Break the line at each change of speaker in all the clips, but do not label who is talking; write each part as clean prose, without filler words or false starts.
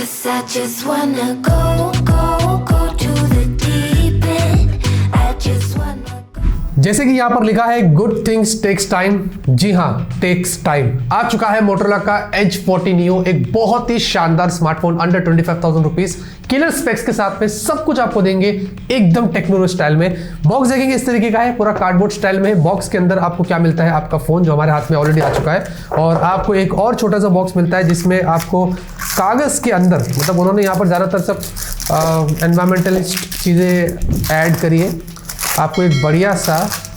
'Cause I just wanna go to the deep end. I just wanna
जैसे कि यहाँ पर लिखा है गुड थिंग्स टेक्स टाइम, जी हाँ टेक्स टाइम। आ चुका है मोटोरोला का Edge 40 Neo, एक बहुत ही शानदार smartphone under 25,000 rupees, killer specs के साथ में सब कुछ आपको देंगे एकदम टेक्नोलॉजी स्टाइल में। बॉक्स देखेंगे इस तरीके का है, पूरा कार्डबोर्ड स्टाइल में। बॉक्स के अंदर आपको क्या मिलता है, आपका फोन जो हमारे हाथ में ऑलरेडी आ चुका है, और आपको एक और छोटा सा बॉक्स मिलता है जिसमें आपको कागज के अंदर, मतलब उन्होंने यहाँ पर ज्यादातर सब एनवायरमेंटलिस्ट चीजें ऐड करी है। आपको एक बढ़िया सा,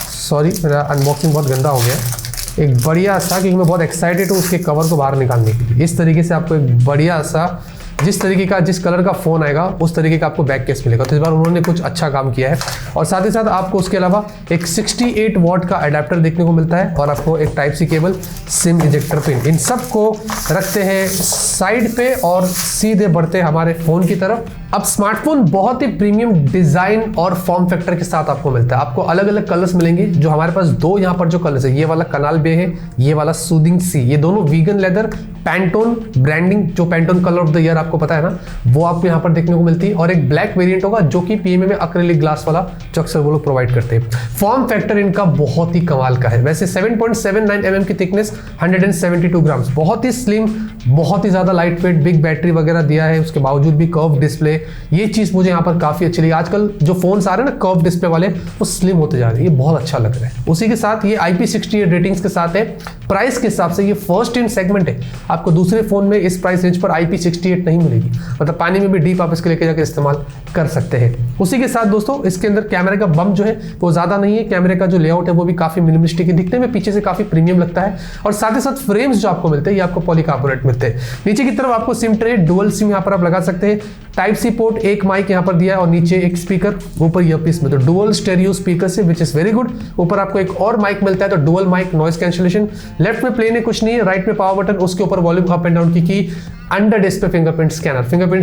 सॉरी मेरा अनबॉक्सिंग बहुत गंदा हो गया, एक बढ़िया सा, क्योंकि मैं बहुत एक्साइटेड हूँ उसके कवर को बाहर निकालने के लिए। इस तरीके से आपको एक बढ़िया सा, जिस तरीके का, जिस कलर का फ़ोन आएगा उस तरीके का आपको बैक केस मिलेगा। तो इस बार उन्होंने कुछ अच्छा काम किया है। और साथ ही साथ आपको उसके अलावा एक 68 वॉट का अडेप्टर देखने को मिलता है, और आपको एक type C cable, SIM ejector pin, इन सब को रखते हैं साइड पे और सीधे बढ़ते हैं हमारे फ़ोन की तरफ। अब स्मार्टफोन बहुत ही प्रीमियम डिज़ाइन और फॉर्म फैक्टर के साथ आपको मिलता है। आपको अलग अलग कलर्स मिलेंगे, जो हमारे पास दो यहाँ पर जो कलर्स है, ये वाला कनाल बे है, ये वाला सूदिंग सी, ये दोनों वीगन लेदर पैंटोन ब्रांडिंग, जो Pantone colour of the year आपको पता है ना, वो आपको यहाँ पर देखने को मिलती है। और एक ब्लैक वेरिएंट होगा जो कि पीएमए में एक्रिलिक ग्लास वाला जो अक्सर वो लोग प्रोवाइड करते हैं। फॉर्म फैक्टर इनका बहुत ही कमाल का है। वैसे 7.79 mm की थिकनेस, 172 ग्राम्स, बहुत ही स्लिम, बहुत ही ज्यादा लाइट वेट, बिग बैटरी वगैरह दिया है, उसके बावजूद भी कर्व डिस्प्ले, ये चीज मुझे यहाँ पर काफी अच्छी लगी। आजकल जो फोन्स आ रहे हैं ना कर्व डिस्प्ले वाले, वो स्लिम होते जा रहे हैं, ये बहुत अच्छा लग रहा है। उसी के साथ ये IP68 रेटिंग्स के साथ है। प्राइस के हिसाब से ये फर्स्ट इन सेगमेंट है, आपको दूसरे फोन में इस प्राइस रेंज पर IP68 नहीं मिलेगी, मतलब पानी में भी डीप आप इसके लेके जाकर इस्तेमाल कर सकते हैं। उसी के साथ दोस्तों इसके अंदर कैमरे का बम्प जो है वो ज्यादा नहीं है, कैमरे का जो लेआउट है वो भी काफी मिनिमलिस्टिक है, दिखने में पीछे से काफी प्रीमियम लगता है। और साथ ही साथ फ्रेम्स जो आपको मिलते हैं ये आपको पॉलीकार्बोनेट मिलते हैं। नीचे की तरफ आपको सिम ट्रे, डुअल सिम यहाँ पर आप लगा सकते हैं, टाइप सी पोर्ट, एक माइक यहाँ पर दिया है और नीचे एक स्पीकर, ऊपर ईयरपीस में, तो डुअल स्टेरियो स्पीकर से, विच इज वेरी गुड। ऊपर आपको एक और माइक मिलता है, तो dual mic, noise cancellation. Left में प्ले में कुछ नहीं है, राइट में पावर बटन, उसके ऊपर वॉल्यूम अप एंड डाउन की अंडर डिस्प्ले फिंगरप्रिंट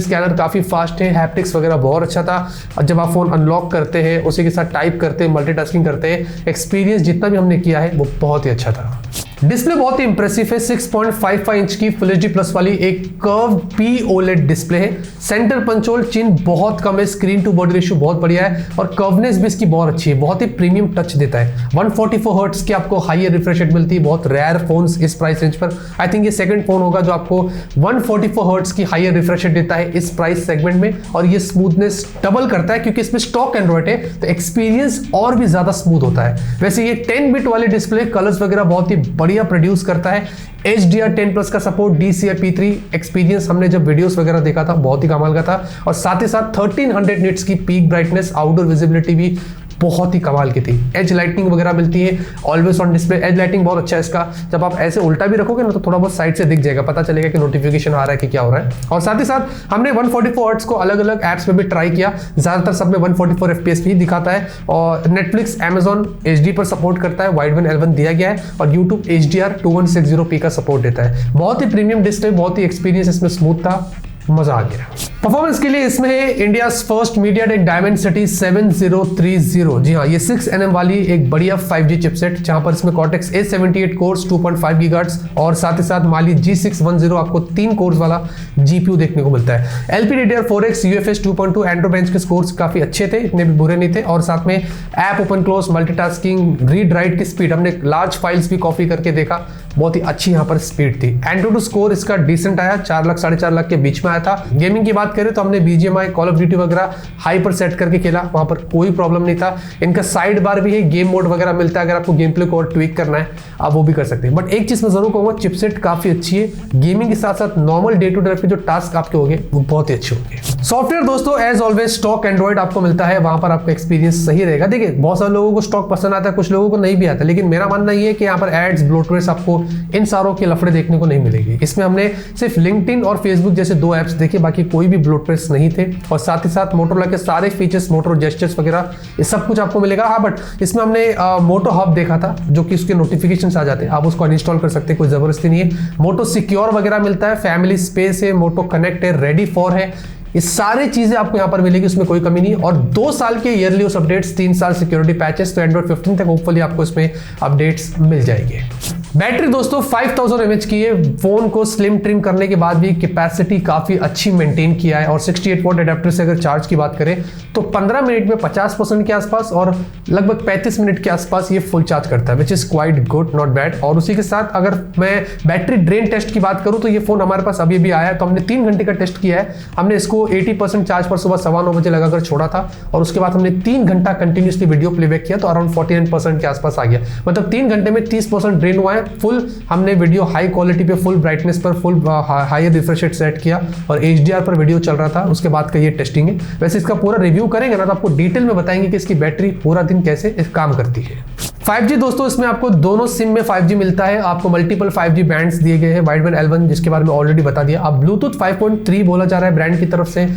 स्कैनर काफी फास्ट है, हैप्टिक्स वगैरह बहुत अच्छा था। और जब आप फोन अनलॉक करते हैं, उसी के साथ टाइप करते हैं, मल्टीटास्किंग करते हैं, एक्सपीरियंस जितना भी हमने किया है वो बहुत ही अच्छा था। डिस्प्ले बहुत ही इंप्रेसिव है, 6.55 इंच की फुल एचडी प्लस वाली एक कर्व POLED डिस्प्ले है। सेंटर पंच होल चिन्ह बहुत कम है, स्क्रीन टू बॉडी रेशियो बहुत बढ़िया है, और कर्वनेस भी इसकी बहुत अच्छी है, बहुत ही प्रीमियम टच देता है। 144 हर्ट्ज की आपको हायर रिफ्रेश रेट मिलती है, बहुत रेयर फोन्स इस प्राइस रेंज पर। आई थिंक ये सेकंड फोन होगा जो आपको 144 हर्ट्ज की हायर रिफ्रेश रेट देता है इस प्राइस सेगमेंट में, और ये स्मूथनेस डबल करता है क्योंकि इसमें स्टॉक एंड्रॉइड है, तो एक्सपीरियंस और भी ज्यादा स्मूथ होता है। वैसे ये 10 बिट वाली डिस्प्ले, कलर्स वगैरह बहुत ही बढ़िया प्रोड्यूस करता है। HDR10+ का सपोर्ट, DCI-P3 एक्सपीरियंस हमने जब वीडियोस वगैरह देखा था बहुत ही कमाल का था, और साथ ही साथ 1300 निट्स की पीक ब्राइटनेस, आउटडोर विजिबिलिटी भी बहुत ही कमाल की थी। एज लाइटिंग वगैरह मिलती है, always on display. As lighting बहुत अच्छा है इसका, जब आप ऐसे उल्टा भी रखोगे ना तो थोड़ा बहुत साइड से दिख जाएगा, पता चलेगा कि नोटिफिकेशन आ रहा है कि क्या हो रहा है। और साथ ही साथ हमने 144 हर्ट्ज को अलग अलग एप्स में भी ट्राई किया, ज्यादातर सब में 144 FPS भी दिखाता है, और नेटफ्लिक्स, Amazon HD पर सपोर्ट करता है, वाइड वन L1 दिया गया है, और YouTube HDR 2160p का सपोर्ट देता है। बहुत ही प्रीमियम डिस्प्ले, बहुत ही एक्सपीरियंस इसमें स्मूथ था, मजा आ गया। परफॉर्मेंस के लिए इसमें है इंडिया फर्स्ट मीडियाटेक डायमेंसिटी 7030। जी हाँ, ये 6 nm वाली एक बढ़िया 5G चिपसेट, जहां पर इसमें Cortex A78 कोर्स 2.5 GHz, और साथ ही साथ Mali G610 आपको 3 कोर्स वाला GPU देखने को मिलता है। LPDDR4X UFS 2.2 एंड्रोबेंच के स्कोर्स काफी अच्छे थे, इतने भी बुरे नहीं थे, और साथ में app open close, multitasking, read write की स्पीड, हमने लार्ज फाइल्स भी कॉपी करके देखा, बहुत ही अच्छी यहाँ पर स्पीड थी। एंड्रॉइड स्कोर इसका डिसेंट आया, 4 लाख 4.5 लाख के बीच में आया था। गेमिंग की बात करें तो हमने BGMI, कॉल ऑफ ड्यूटी वगैरह हाई पर सेट करके खेला, वहां पर कोई प्रॉब्लम नहीं था। इनका साइड बार भी है, गेम मोड वगैरह मिलता है, अगर आपको गेम प्ले को और ट्विक करना है आप वो भी कर सकते हैं। बट एक चीज मैं जरूर कहूंगा, चिपसेट काफी अच्छी है, गेमिंग के साथ साथ नॉर्मल डे टू डे के जो टास्क आपके होंगे वो बहुत ही अच्छे होंगे। सॉफ्टवेयर दोस्तों एज ऑलवेज स्टॉक एंड्रॉइड आपको मिलता है, वहां पर आपका एक्सपीरियंस सही रहेगा। देखिए बहुत सारे लोगों को स्टॉक पसंद आता है, कुछ लोगों को नहीं भी आता, लेकिन मेरा मानना ये है कि यहाँ पर एड्स, ब्लोटवेयर आपको इन सारों के लफड़े देखने को नहीं मिलेगी। इसमें हमने सिर्फ लिंक्डइन और फेसबुक जैसे 2 ऐप्स देखे, बाकी कोई भी ब्लोटवेयर नहीं थे। और साथ ही साथ मोटोरोला के सारे फीचर्स, मोटो जेस्चर्स वगैरह, ये सब कुछ आपको मिलेगा। हाँ, बट इसमें हमने मोटो हब देखा था, जो कि उसके नोटिफिकेशंस आ जाते हैं, आप उसको अनइंस्टॉल कर सकते हैं, कोई जबरदस्ती नहीं है। मोटो सिक्योर वगैरह मिलता है, फैमिली स्पेस है, मोटो कनेक्ट है, रेडी फॉर है, ये सारी चीजें आपको यहाँ पर मिलेगी, उसमें कोई कमी नहीं। और 2 साल के ईयरली अपडेट्स, 3 साल सिक्योरिटी पैचेस, तो एंड्रॉइड 15 तक होपफुली आपको इसमें अपडेट्स मिल जाएंगे। बैटरी दोस्तों 5000 mAh की है। फोन को स्लिम ट्रिम करने के बाद भी कैपेसिटी काफी अच्छी मेंटेन किया है और 68 वॉट एडेप्टर से अगर चार्ज की बात करें तो 15 मिनट में 50% के आसपास और लगभग 35 मिनट के आसपास ये फुल चार्ज करता है, which is quite good, not bad. और उसी के साथ अगर मैं बैटरी ड्रेन टेस्ट की बात करूं तो ये फोन हमारे पास अभी आया है, तो हमने 3 घंटे का टेस्ट किया है। हमने इसको 80% चार्ज पर सुबह 9:15 बजे लगाकर छोड़ा था और उसके बाद हमने 3 घंटा कंटिन्यूसली वीडियो प्लेबैक किया तो अराउंड 49% के आसपास आ गया। मतलब 3 घंटे में 30% ड्रेन हुआ है। फुल हमने वीडियो हाई क्वालिटी पे, फुल ब्राइटनेस पर, full higher refresh rate set किया और HDR पर वीडियो चल रहा था। उसके बाद का ये टेस्टिंग है। वैसे इसका पूरा रिव्यू करेंगे ना तो आपको डिटेल में बताएंगे कि इसकी बैटरी पूरा दिन कैसे काम करती है। 5G दोस्तों, इसमें आपको दोनों सिम में 5G मिलता है। आपको मल्टीपल 5G बैंड्स दिए गए हैं, वाइडबैंड L1 जिसके बारे में ऑलरेडी बता दिया। अब ब्लूटूथ 5.3 बोला जा रहा है ब्रांड की तरफ से।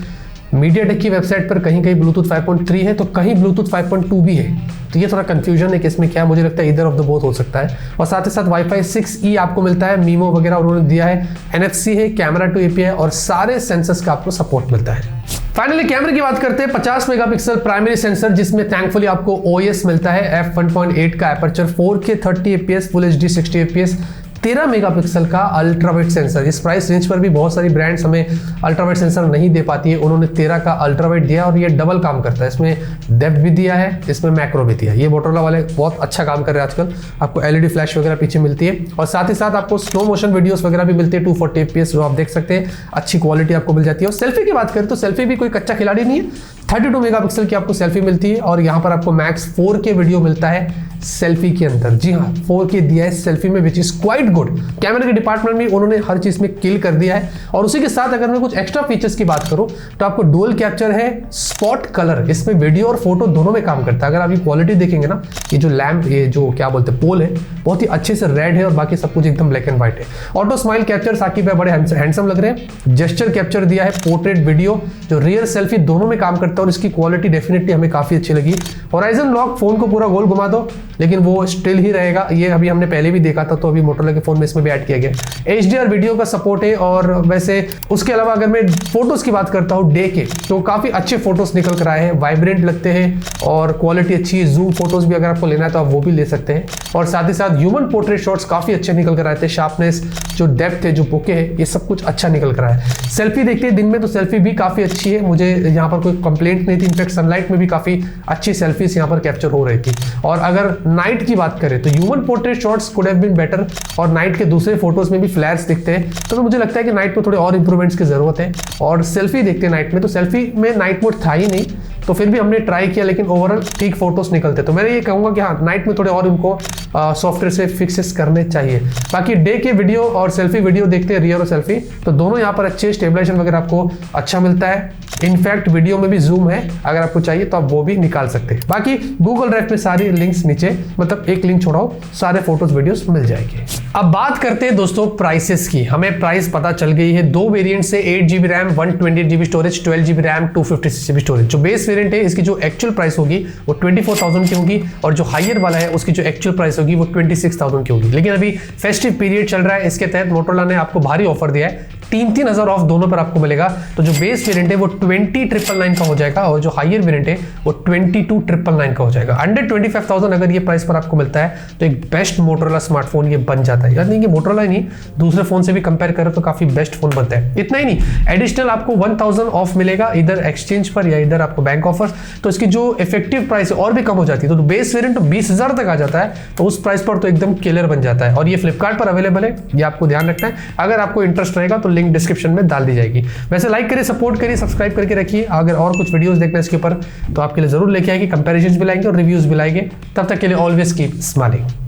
मीडियाटेक की वेबसाइट पर कहीं कहीं ब्लूटूथ 5.3 है तो कहीं ब्लूटूथ 5.2 भी है, तो ये थोड़ा कंफ्यूजन है कि इसमें क्या है। मुझे लगता है इधर ऑफ द बोथ हो सकता है। और साथ ही साथ वाईफाई 6E आपको मिलता है, मीमो वगैरह उन्होंने दिया है, NFC है, कैमरा टू API और सारे सेंसर्स का आपको सपोर्ट मिलता है। फाइनली कैमरे की बात करते हैं। 50 मेगापिक्सल प्राइमरी सेंसर जिसमें थैंकफुली आपको OIS मिलता है, f1.8 का aperture, 4K 30 fps, full HD 60 fps, 13 megapixel का अल्ट्रावाइड सेंसर। इस प्राइस रेंज पर भी बहुत सारी ब्रांड्स हमें अल्ट्रावाइड सेंसर नहीं दे पाती है, उन्होंने 13 का अल्ट्रावाइड दिया और ये डबल काम करता है। इसमें डेप्थ भी दिया है, इसमें मैक्रो भी दिया है। ये मोटोरोला वाले बहुत अच्छा काम कर रहे हैं आजकल। आपको LED फ्लैश वगैरह पीछे मिलती है और साथ ही साथ आपको स्लो मोशन वीडियोस वगैरह भी मिलती है 240 fps, जो आप देख सकते हैं। अच्छी क्वालिटी आपको मिल जाती है। और सेल्फी की बात करें तो सेल्फी भी कोई कच्चा खिलाड़ी नहीं है। 32 मेगापिक्सल की आपको सेल्फी मिलती है और यहाँ पर आपको मैक्स 4K वीडियो मिलता है सेल्फी के अंदर। जी हाँ, 4K दिया है सेल्फी में, विच इज क्वाइट गुड। कैमरे के डिपार्टमेंट में उन्होंने हर चीज में किल कर दिया है। और उसी के साथ अगर मैं कुछ एक्स्ट्रा फीचर्स की बात करूं तो आपको डुअल कैप्चर है, स्पॉट कलर, इसमें वीडियो और फोटो दोनों में काम करता है। अगर आप ये क्वालिटी देखेंगे ना, ये जो लैंप, ये जो क्या बोलते हैं पोल है, बहुत ही अच्छे से रेड है और बाकी सब कुछ एकदम ब्लैक एंड व्हाइट है। ऑटो स्माइल कैप्चर साकिब है, बड़े हैंडसम लग रहे हैं। जेस्चर कैप्चर दिया है, पोर्ट्रेट वीडियो, जो रियर सेल्फी दोनों में काम करता है और इसकी क्वालिटी डेफिनेटली हमें काफी अच्छी लगी। होराइजन लॉक, फोन को पूरा गोल घुमा दो लेकिन वो स्टिल ही रहेगा। ये अभी हमने पहले भी देखा था, तो अभी मोटोरोला के फोन में इसमें भी ऐड किया गया। HDR वीडियो का सपोर्ट है। और वैसे उसके अलावा अगर मैं फोटोज की बात करता हूँ डे के, तो काफी अच्छे फोटोज निकल कर आए हैं, वाइब्रेंट लगते हैं और क्वालिटी अच्छी है। जूम फोटोज भी अगर आपको लेना है तो आप वो भी ले सकते हैं। और साथ ही साथ ह्यूमन पोर्ट्रेट शॉट्स काफी अच्छे निकल कर आए थे। शार्पनेस, जो डेप्थ है, जो बुके है, ये सब कुछ अच्छा निकल कर आया है। सेल्फी देखते हैं दिन में तो सेल्फी भी काफी अच्छी है, मुझे यहाँ पर कोई कंप्लेंट नहीं थी। इनफैक्ट सनलाइट में भी काफी अच्छी सेल्फीज यहाँ पर कैप्चर हो रही थी। और अगर नाइट की बात करें तो human portrait shots could have been better और नाइट के दूसरे फोटोज में भी फ्लैर्स दिखते हैं। तो मुझे लगता है कि नाइट में थोड़े और इंप्रूवमेंट्स की जरूरत है। और सेल्फी देखते हैं नाइट में, तो सेल्फी में नाइट मोड था ही नहीं, तो फिर भी हमने ट्राई किया, लेकिन ओवरऑल ठीक फोटोज निकलते। तो मैं ये कहूंगा कि हाँ, नाइट में थोड़े और इनको सॉफ्टवेयर से फिक्सेस करने चाहिए। बाकी डे के वीडियो और सेल्फी वीडियो देखते हैं, रियर और सेल्फी, तो दोनों यहाँ पर अच्छे स्टेबलाइजेशन वगैरह आपको अच्छा मिलता है। इनफैक्ट वीडियो में भी जूम है, अगर आपको चाहिए तो आप वो भी निकाल सकते हैं। बाकी गूगल ड्राइव में सारी लिंक्स नीचे, मतलब एक लिंक छोड़ाओ, सारे फोटोज वीडियोस मिल जाएंगे। अब बात करते हैं दोस्तों प्राइसेस की। हमें प्राइस पता चल गई है। 2 वेरिएंट से 8GB RAM, 128GB storage, 12GB RAM, 256GB storage. जो बेस वेरिएंट है इसकी जो एक्चुअल प्राइस होगी वो 24,000 की होगी और जो हायर वाला है उसकी जो एक्चुअल प्राइस होगी वो 26,000 की होगी। लेकिन अभी फेस्टिव पीरियड चल रहा है, इसके तहत मोटोरोला ने आपको भारी ऑफर दिया है। 3-3 हज़ार ऑफ दोनों पर आपको मिलेगा। तो जो बेस वेरिएंट है वो 20,999 का हो जाएगा और जो हायर वेरिएंट है वो 22,999 का हो जाएगा। अंडर 25,000 अगर ये प्राइस पर आपको मिलता है तो एक बेस्ट मोटोरोला स्मार्टफोन ये बन जाता है। यानी नहीं कि मोटोरोला ही नहीं, दूसरे फोन से भी कंपेयर करें तो काफी बेस्ट फोन बनता है। इतना ही नहीं, एडिशनल आपको 1000 ऑफ मिलेगा इधर एक्सचेंज पर या इधर आपको बैंक ऑफर। तो इसकी जो इफेक्टिव प्राइस है और भी कम हो जाती है। तो बेस वेरिएंट 20,000 तक आ जाता है, तो उस प्राइस पर तो एकदम किलर बन जाता है। और ये फ्लिपकार्ट पर अवेलेबल है, ये आपको ध्यान रखना है। अगर आपको इंटरेस्ट रहेगा तो लिंक डिस्क्रिप्शन में डाल दी जाएगी। वैसे लाइक करिए, सपोर्ट करिए, सब्सक्राइब करके रखिए। अगर और कुछ वीडियोस देखना है इसके ऊपर तो आपके लिए जरूर लेके आएंगे, कंपैरिजंस भी लाएंगे और रिव्यूज भी लाएंगे। तब तक के लिए ऑलवेज कीप स्माइलिंग।